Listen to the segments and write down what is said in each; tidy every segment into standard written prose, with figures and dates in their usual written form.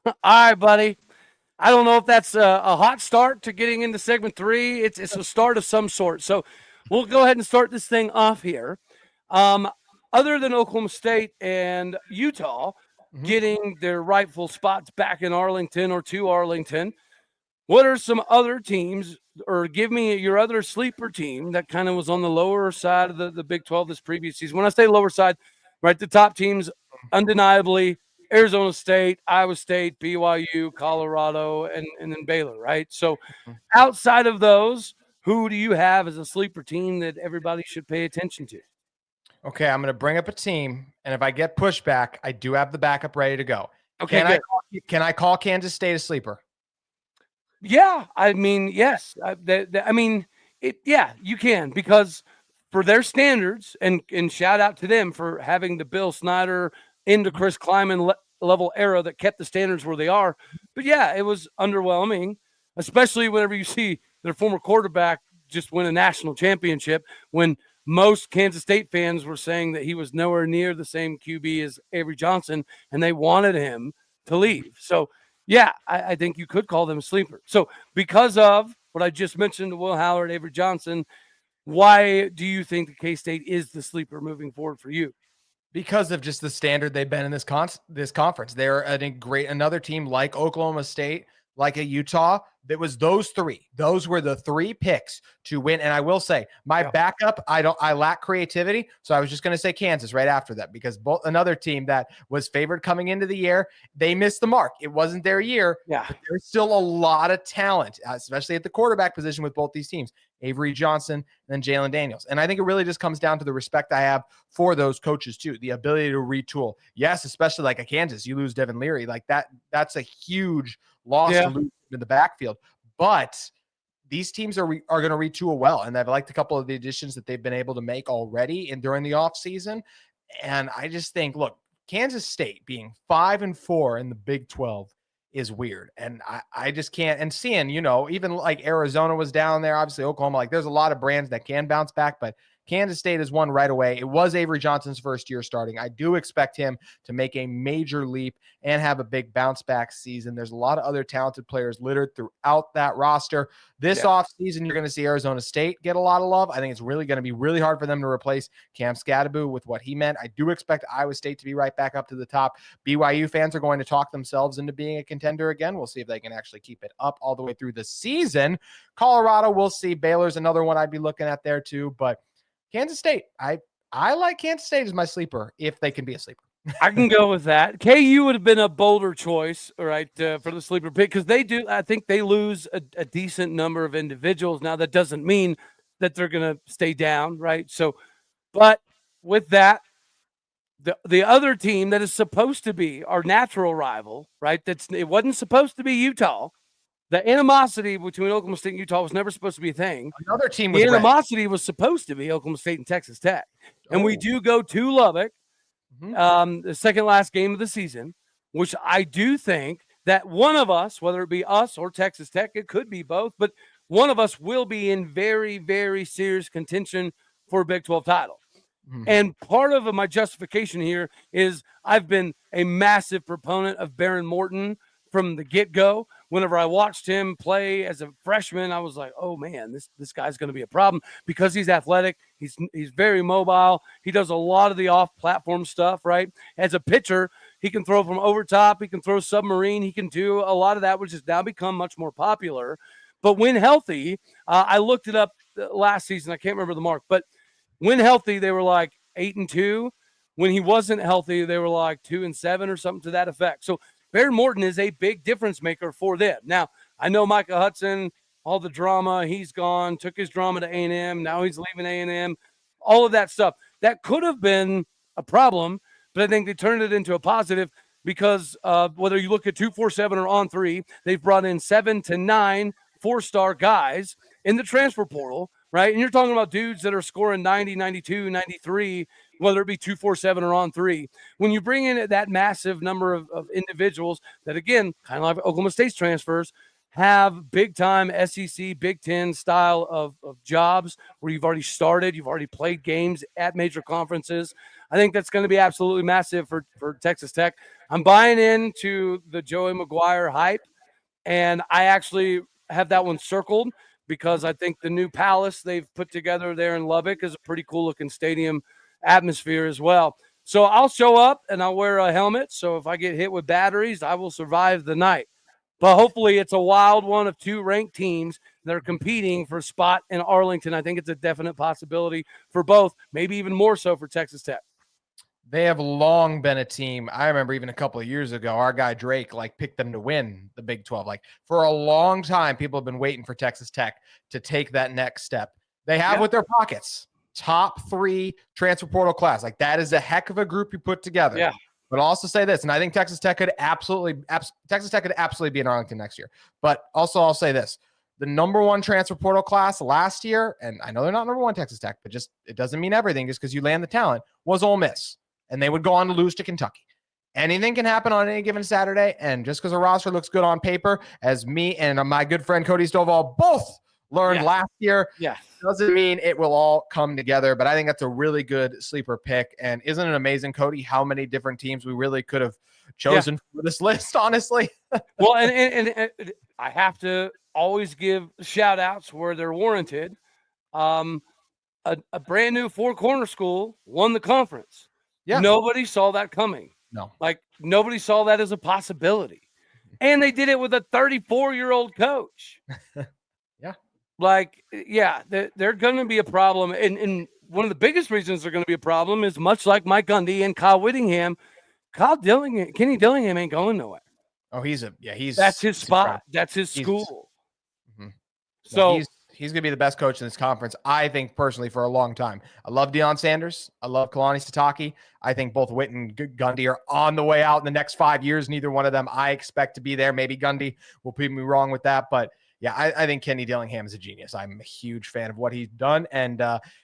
All right, buddy. I don't know if that's a hot start to getting into segment 3. It's a start of some sort. So we'll go ahead and start this thing off here. Um, Other than Oklahoma State and Utah getting their rightful spots back in Arlington or to Arlington, what are some other teams, or give me your other sleeper team that kind of was on the lower side of the Big 12 this previous season? When I say lower side, right, the top teams, undeniably, Arizona State, Iowa State, BYU, Colorado, and then Baylor, right? So outside of those, who do you have as a sleeper team that everybody should pay attention to? Okay, I'm going to bring up a team, and if I get pushback, I do have the backup ready to go. Okay, good. Can I call Kansas State a sleeper? Yeah, I mean, yes. Yeah, you can, because for their standards, and shout out to them for having the Bill Snyder into Chris Kleiman level era that kept the standards where they are. But yeah, it was underwhelming, especially whenever you see their former quarterback just win a national championship, when most Kansas State fans were saying that he was nowhere near the same QB as Avery Johnson, and they wanted him to leave. So yeah, I think you could call them a sleeper. So because of what I just mentioned, Will Howard, Avery Johnson, why do you think the K-State is the sleeper moving forward for you? Because of just the standard they've been in this conference. They're another team like Oklahoma State, like a Utah. That was those three. Those were the three picks to win. And I will say, my backup, I lack creativity. So I was just going to say Kansas right after that, because another team that was favored coming into the year, they missed the mark. It wasn't their year. Yeah. But there's still a lot of talent, especially at the quarterback position with both these teams, Avery Johnson and then Jalen Daniels. And I think it really just comes down to the respect I have for those coaches too, the ability to retool. Yes, especially like a Kansas, you lose Devin Leary. Like that's a huge loss to lose in the backfield. But these teams are going to retool well, and I've liked a couple of the additions that they've been able to make already and during the offseason. And I just think, look, Kansas State being 5-4 in the Big 12 is weird. And I just can't. And seeing, even like Arizona was down there, obviously Oklahoma, like there's a lot of brands that can bounce back, but Kansas State is one right away. It was Avery Johnson's first year starting. I do expect him to make a major leap and have a big bounce back season. There's a lot of other talented players littered throughout that roster. This offseason, you're going to see Arizona State get a lot of love. I think it's really going to be really hard for them to replace Cam Scadaboo with what he meant. I do expect Iowa State to be right back up to the top. BYU fans are going to talk themselves into being a contender again. We'll see if they can actually keep it up all the way through the season. Colorado, we'll see. Baylor's another one I'd be looking at there too, but Kansas State, I like Kansas State as my sleeper if they can be a sleeper. I can go with that. KU would have been a bolder choice, right, for the sleeper pick, because I think they lose a decent number of individuals. Now, that doesn't mean that they're going to stay down, right? So, but with that, the other team that is supposed to be our natural rival, right, it wasn't supposed to be Utah. The animosity between Oklahoma State and Utah was never supposed to be a thing. Another team was the animosity was supposed to be Oklahoma State and Texas Tech. And we do go to Lubbock, the second last game of the season, which I do think that one of us, whether it be us or Texas Tech, it could be both, but one of us will be in very, very serious contention for a Big 12 title. And part of my justification here is I've been a massive proponent of Behren Morton from the get-go. Whenever I watched him play as a freshman, I was like, oh man, this guy's going to be a problem, because he's athletic. He's very mobile. He does a lot of the off-platform stuff, right? As a pitcher, he can throw from over top. He can throw submarine. He can do a lot of that, which has now become much more popular. But when healthy, I looked it up last season. I can't remember the mark, but when healthy, they were like 8-2. When he wasn't healthy, they were like 2-7 or something to that effect. So Behren Morton is a big difference maker for them. Now, I know Micah Hudson, all the drama, he's gone, took his drama to A&M. Now he's leaving A&M, all of that stuff. That could have been a problem, but I think they turned it into a positive, because whether you look at 247 or on 3, they've brought in 7 to 9 4-star guys in the transfer portal, right? And you're talking about dudes that are scoring 90, 92, 93, whether it be 247 or on 3. When you bring in that massive number of individuals that, again, kind of like Oklahoma State's transfers, have big-time SEC, Big Ten style of jobs where you've already started, you've already played games at major conferences, I think that's going to be absolutely massive for Texas Tech. I'm buying into the Joey Maguire hype, and I actually have that one circled because I think the new palace they've put together there in Lubbock is a pretty cool looking stadium atmosphere as well. So I'll show up and I'll wear a helmet. So if I get hit with batteries, I will survive the night. But hopefully it's a wild one of 2 ranked teams that are competing for a spot in Arlington. I think it's a definite possibility for both, maybe even more so for Texas Tech. They have long been a team. I remember even a couple of years ago, our guy Drake picked them to win the Big 12. For a long time, people have been waiting for Texas Tech to take that next step. They have with their pockets top 3 transfer portal class. That is a heck of a group you put together. Yeah. But I'll also say this, and I think Texas Tech could absolutely be in Arlington next year. But also I'll say this. The number 1 transfer portal class last year, and I know they're not number 1 Texas Tech, but it doesn't mean everything just because you land the talent, was Ole Miss. And they would go on to lose to Kentucky. Anything can happen on any given Saturday. And just because a roster looks good on paper, as me and my good friend Cody Stovall both learned last year, doesn't mean it will all come together. But I think that's a really good sleeper pick. And isn't it amazing, Cody, how many different teams we really could have chosen for this list, honestly? Well, and I have to always give shout outs where they're warranted. A brand new 4-corner school won the conference. Yeah. Nobody saw that coming. No. Nobody saw that as a possibility. And they did it with a 34-year-old coach. They're going to be a problem. And one of the biggest reasons they're going to be a problem is much like Mike Gundy and Kyle Whittingham, Kenny Dillingham ain't going nowhere. Oh, that's his spot. That's his school. Mm-hmm. So he's going to be the best coach in this conference, I think, personally, for a long time. I love Deion Sanders. I love Kalani Sitake. I think both Witt and Gundy are on the way out in the next 5 years. Neither one of them I expect to be there. Maybe Gundy will prove me wrong with that. But, yeah, I think Kenny Dillingham is a genius. I'm a huge fan of what he's done. And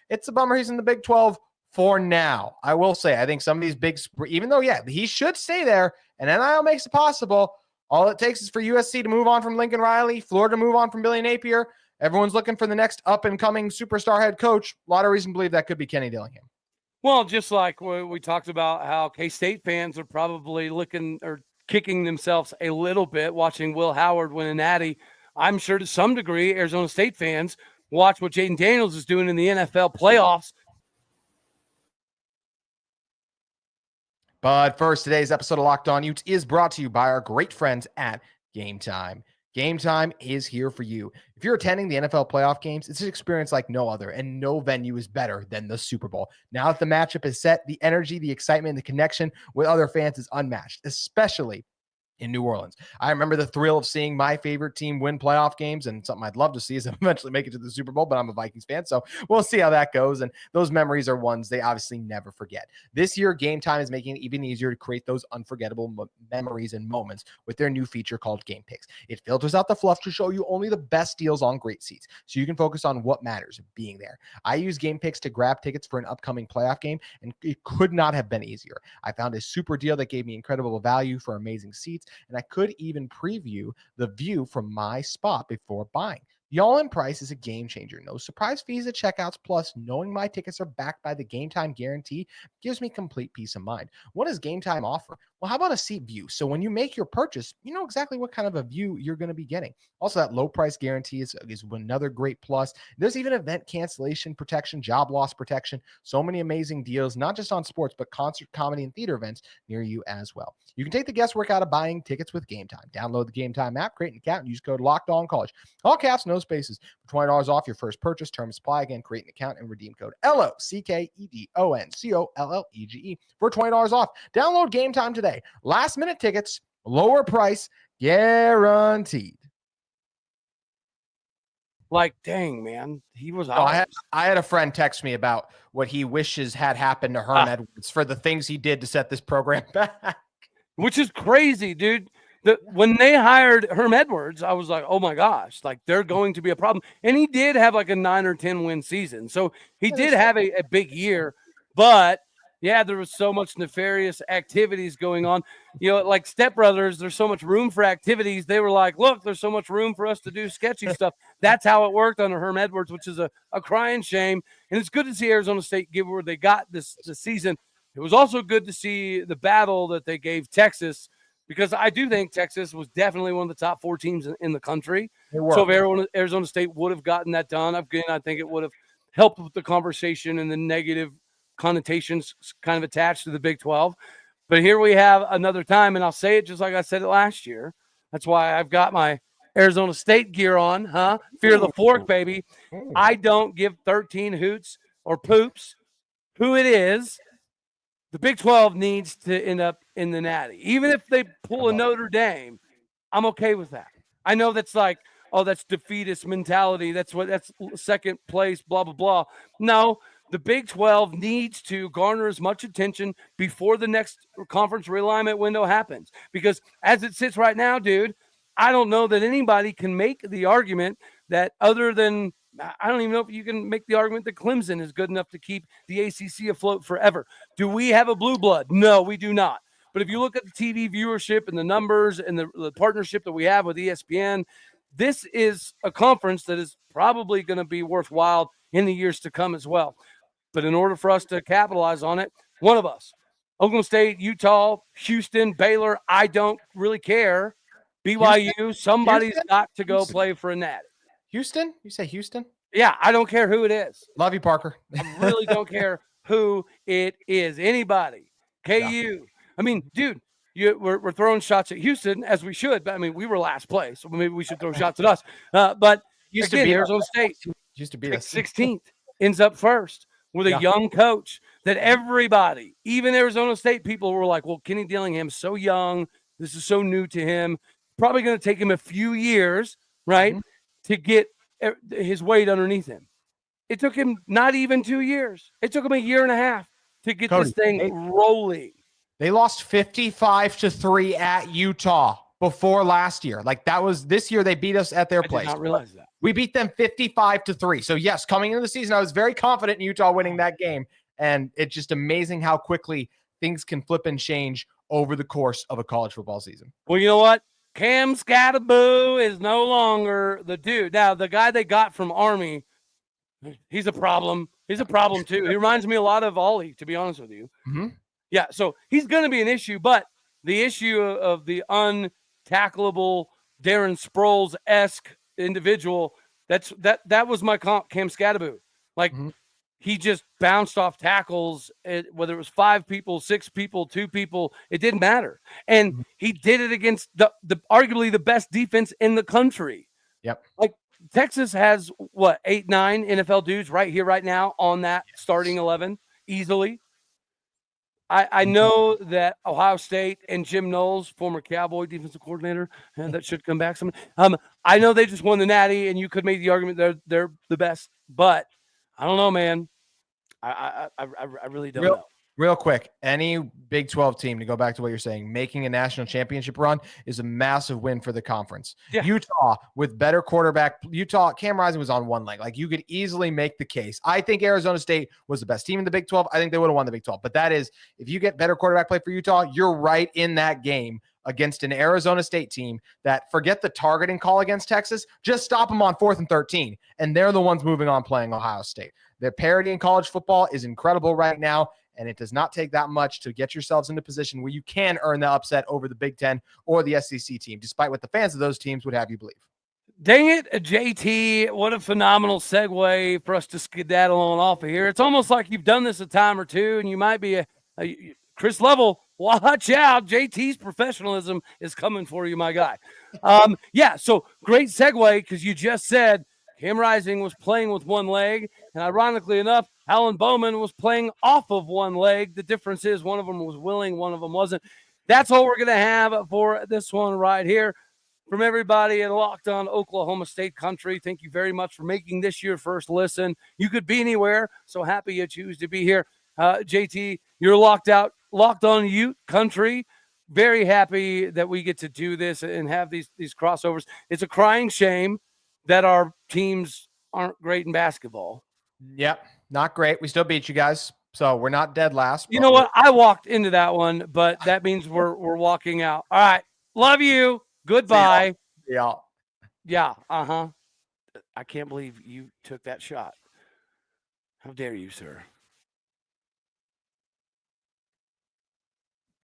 it's a bummer he's in the Big 12 for now. I will say, I think some of these big – even though, he should stay there, and NIL makes it possible, all it takes is for USC to move on from Lincoln Riley, Florida to move on from Billy Napier. Everyone's looking for the next up-and-coming superstar head coach. A lot of reason to believe that could be Kenny Dillingham. Well, just like we talked about how K-State fans are probably looking or kicking themselves a little bit watching Will Howard win a natty. I'm sure to some degree Arizona State fans watch what Jaden Daniels is doing in the NFL playoffs. But first, today's episode of Locked On Utes is brought to you by our great friends at Game Time. Game Time is here for you. If you're attending the NFL playoff games, it's an experience like no other, and no venue is better than the Super Bowl. Now that the matchup is set, the energy, the excitement, and the connection with other fans is unmatched, especially in New Orleans. I remember the thrill of seeing my favorite team win playoff games, and something I'd love to see is eventually make it to the Super Bowl, but I'm a Vikings fan, so we'll see how that goes. And those memories are ones they obviously never forget. This year, Game Time is making it even easier to create those unforgettable memories and moments with their new feature called Game Picks. It filters out the fluff to show you only the best deals on great seats, so you can focus on what matters, being there. I use Game Picks to grab tickets for an upcoming playoff game, and it could not have been easier. I found a super deal that gave me incredible value for amazing seats, and I could even preview the view from my spot before buying. The all-in price is a game changer. No surprise fees at checkouts, plus knowing my tickets are backed by the Game Time guarantee gives me complete peace of mind. What does Game Time offer? Well, how about a seat view? So when you make your purchase, you know exactly what kind of a view you're going to be getting. Also, that low price guarantee is another great plus. There's even event cancellation protection, job loss protection. So many amazing deals, not just on sports, but concert, comedy, and theater events near you as well. You can take the guesswork out of buying tickets with Game Time. Download the Game Time app, create an account, and use code LOCKEDONCollege. All caps, no spaces. For $20 off your first purchase, term supply. Again, create an account and redeem code LOCKEDONCOLLEGE for $20 off. Download Game Time today. Last minute tickets, lower price, guaranteed. Dang, man, he was. I had a friend text me about what he wishes had happened to Herm Edwards for the things he did to set this program back. Which is crazy, dude. When they hired Herm Edwards, I was like, oh my gosh, they're going to be a problem. And he did have a 9 or 10 win season. So he did have a big year, but yeah, there was so much nefarious activities going on. Like Step Brothers, there's so much room for activities. They were like, look, there's so much room for us to do sketchy stuff. That's how it worked under Herm Edwards, which is a crying shame. And it's good to see Arizona State give where they got this season. It was also good to see the battle that they gave Texas, because I do think Texas was definitely one of the top 4 teams in the country. So if Arizona State would have gotten that done, again, I think it would have helped with the conversation and the negative connotations kind of attached to the Big 12. But here we have another time, and I'll say it just like I said it last year. That's why I've got my Arizona State gear on, huh? Fear the fork, baby. I don't give 13 hoots or poops who it is. The Big 12 needs to end up in the Natty. Even if they pull a Notre Dame, I'm okay with that. I know that's like, oh, that's defeatist mentality. That's second place, blah, blah, blah. No, the Big 12 needs to garner as much attention before the next conference realignment window happens. Because as it sits right now, dude, I don't know that anybody can make the argument that other than – I don't even know if you can make the argument that Clemson is good enough to keep the ACC afloat forever. Do we have a blue blood? No, we do not. But if you look at the TV viewership and the numbers and the partnership that we have with ESPN, this is a conference that is probably going to be worthwhile in the years to come as well. But in order for us to capitalize on it, one of us, Oklahoma State, Utah, Houston, Baylor, I don't really care. BYU, somebody's got to go play for a natty. Houston? You say Houston? Yeah, I don't care who it is. Love you, Parker. I really don't care who it is. Anybody. KU. Yeah. I mean, dude, we're throwing shots at Houston, as we should. But, I mean, we were last place, so maybe we should throw shots at us. But used again, to be Arizona State used to be 16th, ends up first with a young coach that everybody, even Arizona State people, were like, well, Kenny Dillingham's so young. This is so new to him. Probably going to take him a few years, right, to get his weight underneath him. It took him not even 2 years. It took him 1.5 years to get this thing rolling. They lost 55-3 at Utah before last year. Like, that was this year. They beat us at their place. I did not realize that. We beat them 55-3. So yes, coming into the season, I was very confident in Utah winning that game. And it's just amazing how quickly things can flip and change over the course of a college football season. Well, you know what? Cam Scattaboo is no longer the dude. Now, the guy they got from Army, he's a problem. He's a problem, too. He reminds me a lot of Ollie, to be honest with you. Mm-hmm. Yeah, so he's going to be an issue, but the issue of the untackleable Darren Sproles-esque individual, that was my comp, Cam Scattaboo. Like, he just bounced off tackles, whether it was 5 people, 6 people, 2 people, it didn't matter. And he did it against the arguably the best defense in the country. Yep. Like, Texas has, 8, 9 NFL dudes right here, right now on that starting 11 easily. I know that Ohio State and Jim Knowles, former Cowboy defensive coordinator, and that should come back someday. I know they just won the Natty, and you could make the argument they're the best, but I don't know, man. I really don't know. Real quick, any Big 12 team, to go back to what you're saying, making a national championship run is a massive win for the conference. Yeah. Utah with better quarterback. Cam Rising was on one leg. Like, you could easily make the case. I think Arizona State was the best team in the Big 12. I think they would have won the Big 12. But that is, if you get better quarterback play for Utah, you're right in that game against an Arizona State team that, forget the targeting call against Texas, just stop them on 4th and 13. And they're the ones moving on playing Ohio State. Their parity in college football is incredible right now. And it does not take that much to get yourselves in a position where you can earn the upset over the Big Ten or the SEC team, despite what the fans of those teams would have you believe. Dang it, JT, what a phenomenal segue for us to skedaddle on off of here. It's almost like you've done this a time or two, and you might be a Chris Level. Watch out. JT's professionalism is coming for you, my guy. Yeah, so great segue, because you just said Cam Rising was playing with one leg, and ironically enough, Alan Bowman was playing off of one leg. The difference is one of them was willing, one of them wasn't. That's all we're going to have for this one right here. From everybody at Locked On Oklahoma State Country, thank you very much for making this your first listen. You could be anywhere, so happy you choose to be here. JT, you're locked on Ute Country. Very happy that we get to do this and have these crossovers. It's a crying shame that our teams aren't great in basketball. Yep, not great. We still beat you guys, so we're not dead last. You know what? I walked into that one, but that means we're walking out. All right, love you. Goodbye. Yeah. Yeah. I can't believe you took that shot. How dare you, sir?